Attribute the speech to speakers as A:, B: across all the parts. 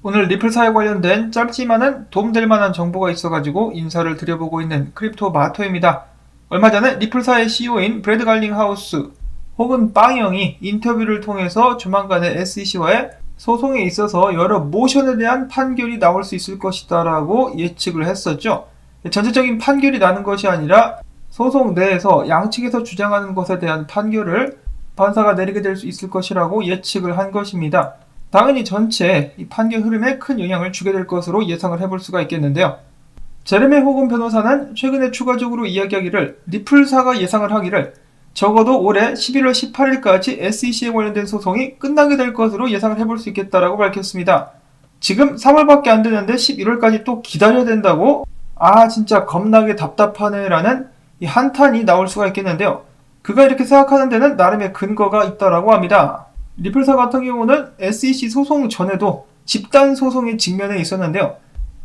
A: 오늘 리플사에 관련된 짧지만은 도움될 만한 정보가 있어가지고 인사를 드려보고 있는 크립토 마토입니다. 얼마 전에 리플사의 CEO인 브래드 갈링하우스 혹은 빵형이 인터뷰를 통해서 조만간에 SEC와의 소송에 있어서 여러 모션에 대한 판결이 나올 수 있을 것이다 라고 예측을 했었죠. 전체적인 판결이 나는 것이 아니라 소송 내에서 양측에서 주장하는 것에 대한 판결을 판사가 내리게 될 수 있을 것이라고 예측을 한 것입니다. 당연히 전체 이 판결 흐름에 큰 영향을 주게 될 것으로 예상을 해볼 수가 있겠는데요. 제레미 호건 변호사는 최근에 추가적으로 이야기하기를 리플사가 예상을 하기를 적어도 올해 11월 18일까지 SEC에 관련된 소송이 끝나게 될 것으로 예상을 해볼 수 있겠다라고 밝혔습니다. 지금 3월밖에 안 되는데 11월까지 또 기다려야 된다고? 아 진짜 겁나게 답답하네 라는 이 한탄이 나올 수가 있겠는데요. 그가 이렇게 생각하는 데는 나름의 근거가 있다라고 합니다. 리플사 같은 경우는 SEC 소송 전에도 집단 소송에 직면해 있었는데요.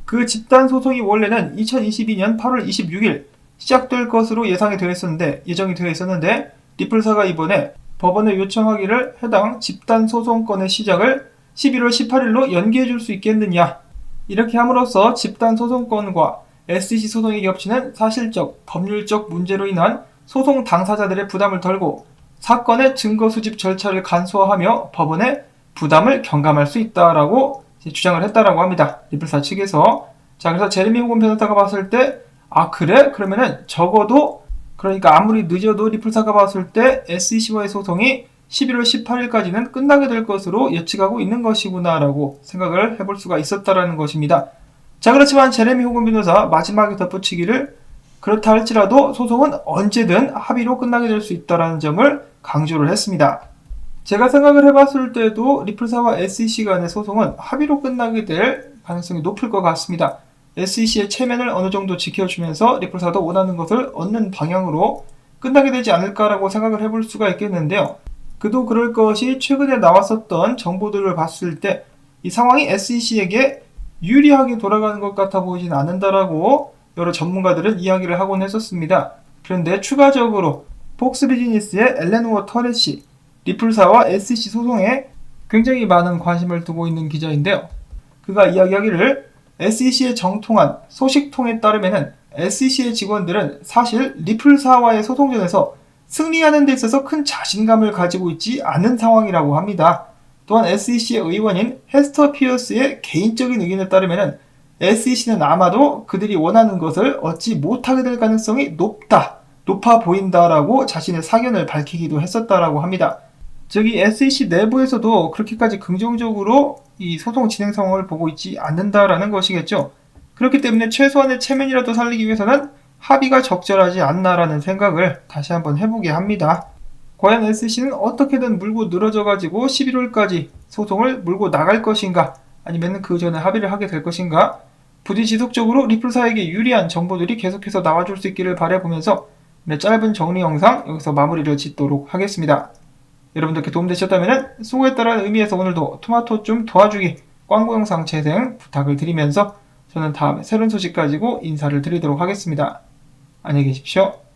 A: 그 집단 소송이 원래는 2022년 8월 26일 시작될 것으로 예정이 되어 있었는데 리플사가 이번에 법원에 요청하기를 해당 집단 소송건의 시작을 11월 18일로 연기해 줄 수 있겠느냐, 이렇게 함으로써 집단 소송건과 SEC 소송이 겹치는 사실적, 법률적 문제로 인한 소송 당사자들의 부담을 덜고 사건의 증거 수집 절차를 간소화하며 법원의 부담을 경감할 수 있다라고 주장을 했다라고 합니다. 리플사 측에서. 자, 그래서 제레미 호건 변호사가 봤을 때, 아 그래? 그러면은 적어도, 그러니까 아무리 늦어도 리플사가 봤을 때 SEC와의 소송이 11월 18일까지는 끝나게 될 것으로 예측하고 있는 것이구나라고 생각을 해볼 수가 있었다라는 것입니다. 자, 그렇지만 제레미 호건 변호사 마지막에 덧붙이기를 그렇다 할지라도 소송은 언제든 합의로 끝나게 될 수 있다는 점을 강조를 했습니다. 제가 생각을 해봤을 때도 리플사와 SEC 간의 소송은 합의로 끝나게 될 가능성이 높을 것 같습니다. SEC의 체면을 어느 정도 지켜주면서 리플사도 원하는 것을 얻는 방향으로 끝나게 되지 않을까라고 생각을 해볼 수가 있겠는데요. 그도 그럴 것이 최근에 나왔었던 정보들을 봤을 때 이 상황이 SEC에게 유리하게 돌아가는 것 같아 보이진 않는다라고 여러 전문가들은 이야기를 하곤 했었습니다. 그런데 추가적으로 폭스 비즈니스의 앨런 워터렛이 리플사와 SEC 소송에 굉장히 많은 관심을 두고 있는 기자인데요. 그가 이야기하기를 SEC의 정통한 소식통에 따르면은 SEC의 직원들은 사실 리플사와의 소송전에서 승리하는 데 있어서 큰 자신감을 가지고 있지 않은 상황이라고 합니다. 또한 SEC의 의원인 헤스터 피어스의 개인적인 의견에 따르면은 SEC는 아마도 그들이 원하는 것을 얻지 못하게 될 가능성이 높아 보인다라고 자신의 사견을 밝히기도 했었다라고 합니다. 즉 이 SEC 내부에서도 그렇게까지 긍정적으로 이 소송 진행 상황을 보고 있지 않는다라는 것이겠죠. 그렇기 때문에 최소한의 체면이라도 살리기 위해서는 합의가 적절하지 않나라는 생각을 다시 한번 해보게 합니다. 과연 SEC는 어떻게든 물고 늘어져가지고 11월까지 소송을 물고 나갈 것인가, 아니면 그 전에 합의를 하게 될 것인가, 부디 지속적으로 리플사에게 유리한 정보들이 계속해서 나와줄 수 있기를 바라보면서 짧은 정리 영상 여기서 마무리를 짓도록 하겠습니다. 여러분들께 도움되셨다면 수고했다라는 의미에서 오늘도 토마토 좀 도와주기 광고 영상 재생 부탁을 드리면서 저는 다음에 새로운 소식 가지고 인사를 드리도록 하겠습니다. 안녕히 계십시오.